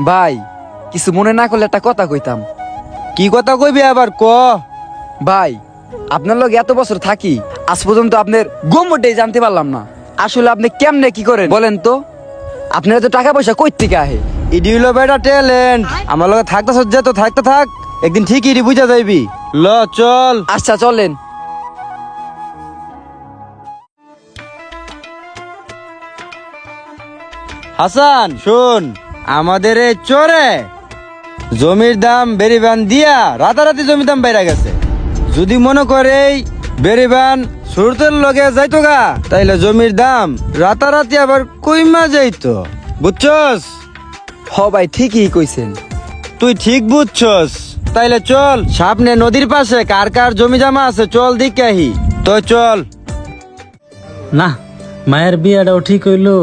ভাই কিছু মনে না করলে একটা কথা কইতাম। কি কথা কইবি আবার ক। ভাই আপনার লগে এত বছর থাকি, আজ পর্যন্ত আপনার গোমটাই জানতে পারলাম না। আসলে আপনি কেমনে কি করেন বলেন তো? আপনার তো টাকা পয়সা কই থেকে আহে? ইডি হইলো বেটা ট্যালেন্ট। আমার লগে থাকতে সহ্য তো থাকতে থাক, একদিন ঠিকই ইডি বুঝা যাইবি। ল চল। আচ্ছা চলেন। হাসান শোন, আমাদের এই চরে জমির দাম বেরিবান দিয়া রাতারাতি জমির দাম বেড়ে গেছে। যদি মনে করে এই বেরিবান সুরতের লগে যাইতো গা, তাইলে জমির দাম রাতারাতি আবার কইমা যাইতো, বুঝছস? হ ভাই ঠিকই কইছেন। তুই ঠিক বুঝছস। তাইলে চল, সামনে নদীর পাশে কার কার জমি জমা আছে চল দেখে আহি। তো চল। না, মায়ের বিয়াটাও ঠিক হইলো,